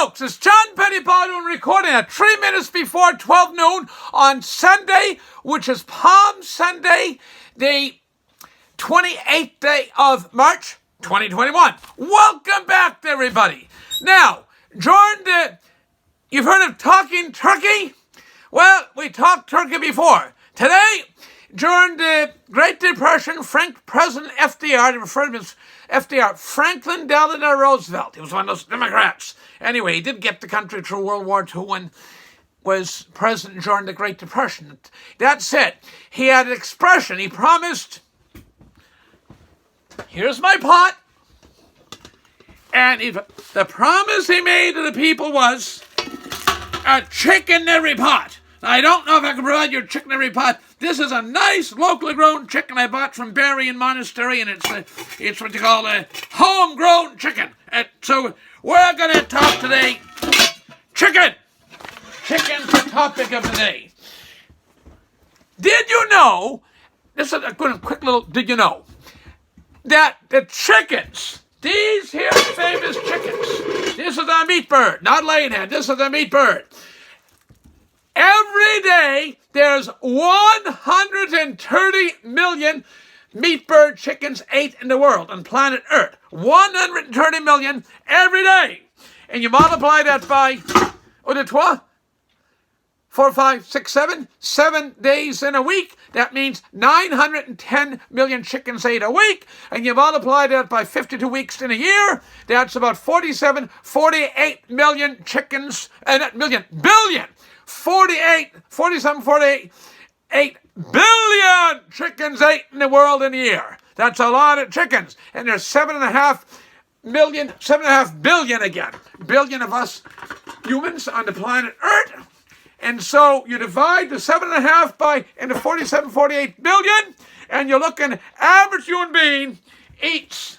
folks, it's John Pettipas recording at 3 minutes before 12 noon on Sunday, which is Palm Sunday, the 28th day of March, 2021. Welcome back, everybody. Now, you've heard of talking turkey? Well, we talked turkey before. Today, during the Great Depression, President FDR, they referred to him as FDR, Franklin Delano Roosevelt. He was one of those Democrats. Anyway, he did get the country through World War II and was president during the Great Depression. That said, he had an expression. He promised, here's my pot. And the promise he made to the people was a chicken in every pot. Now, I don't know if I can provide you a chicken in every pot. This is a nice locally grown chicken I bought from Barry and Monastery, and it's what you call a homegrown chicken. So we're going to talk today chicken. Chicken's the topic of the day. Did you know, this is a quick little, did you know, that the chickens, these here famous chickens, this is a meat bird, not laying hen, this is a meat bird. Every day, there's 130 million meat bird chickens ate in the world on planet Earth. 130 million every day. And you multiply that by, 7 days in a week. That means 910 million chickens ate a week. And you multiply that by 52 weeks in a year. That's about 48 million chickens, billion. 8 billion chickens ate in the world in a year. That's a lot of chickens. And there's 7.5 billion of us humans on the planet Earth. And so you divide the 7.5 into 48 billion, and you're looking, average human being eats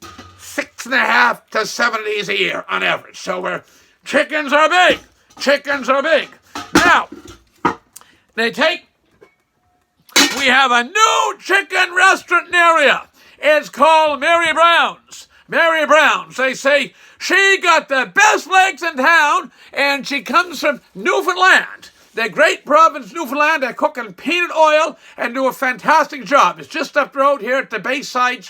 6.5 to 7 days a year on average. So chickens are big. Chickens are big. Now, we have a new chicken restaurant in the area. It's called Mary Brown's. Mary Brown's. They say she got the best legs in town, and she comes from Newfoundland. The great province, Newfoundland. They cook in peanut oil and do a fantastic job. It's just up the road here at the Bayside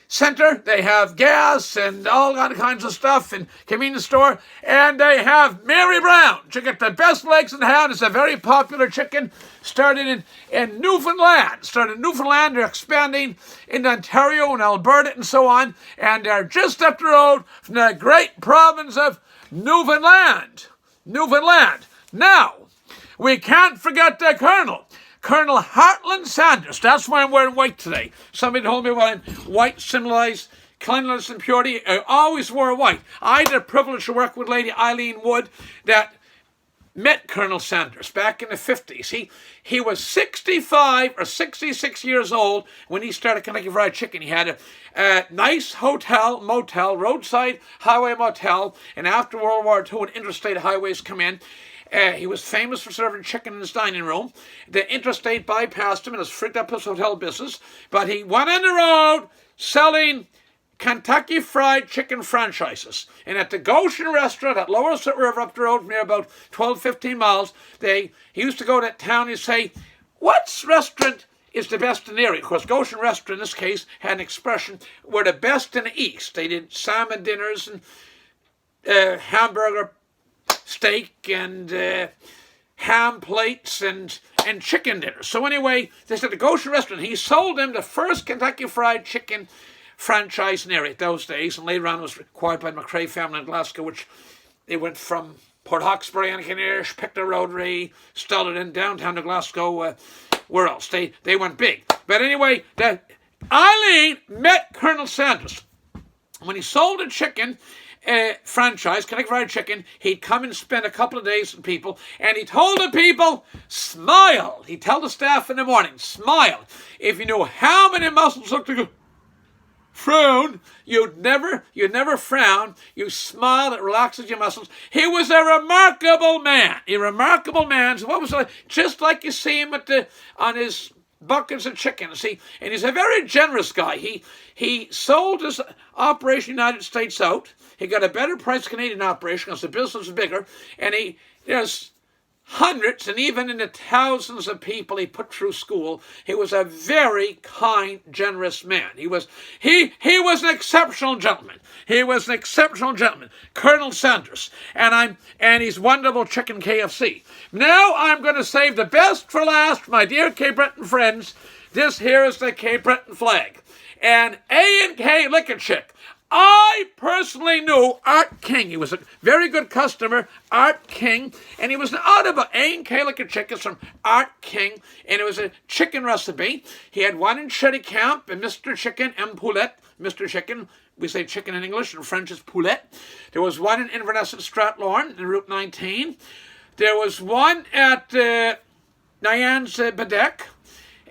Center. They have gas and all kinds of stuff and convenience store. And they have Mary Brown. She got the best legs in town. It's a very popular chicken. Started in Newfoundland. They're expanding in Ontario and Alberta and so on. And they're just up the road from the great province of Newfoundland. Now, we can't forget the Colonel Hartland Sanders. That's why I'm wearing white today. Somebody told me white symbolized cleanliness and purity. I always wore white. I had the privilege to work with Lady Eileen Wood that met Colonel Sanders back in the 50s. He was 65 or 66 years old when he started Kentucky Fried Chicken. He had a nice motel, roadside highway motel, and after World War II when interstate highways come in, he was famous for serving chicken in his dining room. The interstate bypassed him and has freaked up his hotel business. But he went on the road selling Kentucky Fried Chicken franchises. And at the Goshen restaurant at Lower River up the road from here about 12, 15 miles, he used to go to town and say, what restaurant is the best in the area? Of course, Goshen restaurant in this case had an expression, we're the best in the East. They did salmon dinners and hamburger steak and ham plates and chicken dinners. So anyway, they said the Goshen restaurant, he sold them the first Kentucky Fried Chicken franchise in the area those days, and later on it was acquired by the McCrae family in Glasgow, which they went from Port Hawkesbury and Kinnearish, picked a rotary, started in downtown to Glasgow. Where else? They went big. But anyway, Eileen met Colonel Sanders. When he sold a chicken franchise, Kentucky Fried Chicken, he'd come and spend a couple of days with people, and he told the people, smile. He'd tell the staff in the morning, smile. If you knew how many muscles looked like a frown, you'd never frown. You smile, it relaxes your muscles. He was a remarkable man. So what was it like? Just like you see him on his buckets of chicken. See, and he's a very generous guy. He sold his operation United States out. He got a better price Canadian operation because the business was bigger, and there's hundreds and even in the thousands of people he put through school. He was a very kind, generous man. He was an exceptional gentleman. He was an exceptional gentleman, Colonel Sanders, and he's wonderful chicken KFC. Now I'm going to save the best for last, my dear Cape Breton friends. This here is the Cape Breton flag, and A&K Liquor Chick. I personally knew Art King. He was a very good customer, Art King, and he was an Auld A&K Liquor Chicken from Art King, and it was a chicken recipe. He had one in Shetty Camp, and Mr. Chicken and Poulet. Mr. Chicken, we say chicken in English, in French is poulet. There was one in Inverness at Strathlorn, in Route 19. There was one at Nyan's Bedeck,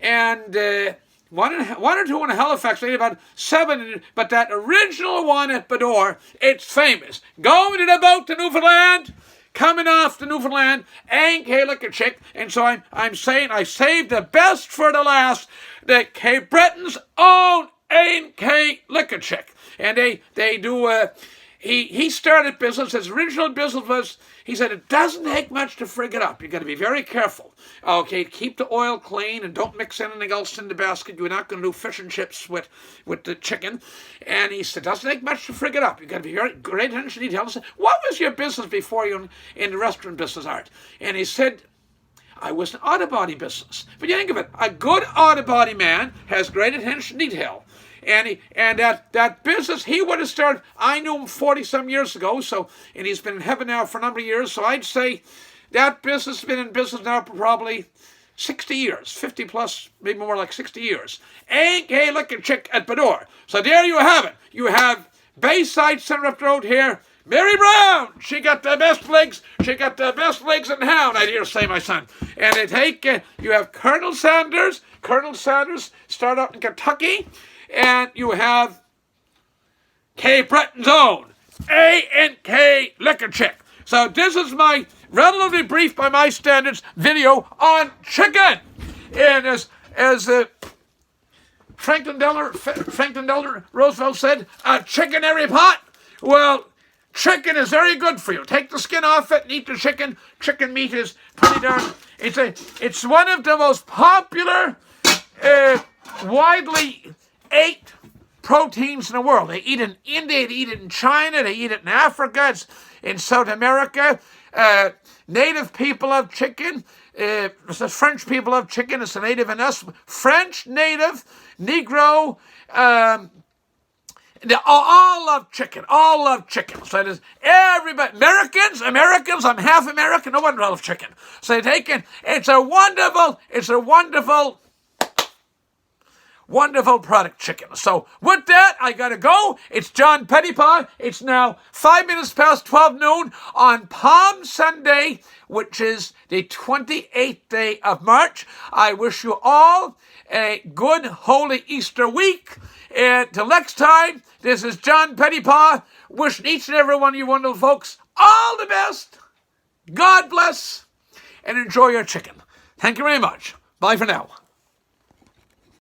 and one or two in Halifax, maybe about 7, but that original one at Bador, it's famous. Going to the boat to Newfoundland, coming off to Newfoundland, A&K Liquor Chick, and so I'm saying I saved the best for the last, the Cape Breton's own A&K Liquor Chick. And they do, he started business, his original business was, he said, it doesn't take much to frig it up. You've got to be very careful. Okay, keep the oil clean and don't mix anything else in the basket. You're not going to do fish and chips with the chicken. And he said, it doesn't take much to frig it up. You've got to be very great attention to detail. I said, what was your business before you in the restaurant business, Art? And he said, I was an auto body business. But you think of it, a good auto body man has great attention to detail. And that business, he would have started, I knew him 40-some years ago, and he's been in heaven now for a number of years, so I'd say that business has been in business now for probably 60 years, 50 plus, maybe more like 60 years. A&K Liquor Chick at Bador. So there you have it. You have Bayside Centre up the road here, Mary Brown. She got the best legs. She got the best legs in town, I dare say, my son. And you have Colonel Sanders. Colonel Sanders started out in Kentucky. And you have Cape Breton's own A&K Liquor Chick. So this is my relatively brief, by my standards, video on chicken. And as Franklin Delano Roosevelt said, a chicken every pot. Well, chicken is very good for you. Take the skin off it and eat the chicken. Chicken meat is pretty darn. It's one of the most popular, widely ate proteins in the world. They eat it in India, they eat it in China, they eat it in Africa, it's in South America. Native people love chicken. The French people love chicken. It's a native in us. French, native, Negro, they all love chicken. All love chicken. So it is everybody. Americans, I'm half American, no wonder I love chicken. So it's a wonderful product, chicken. So with that, I gotta go. It's John Pettipas. It's now 5 minutes past 12 noon on Palm Sunday, which is the 28th day of March. I wish you all a good holy Easter week. And till next time, this is John Pettipas wishing each and every one of you wonderful folks all the best. God bless, and enjoy your chicken. Thank you very much. Bye for now.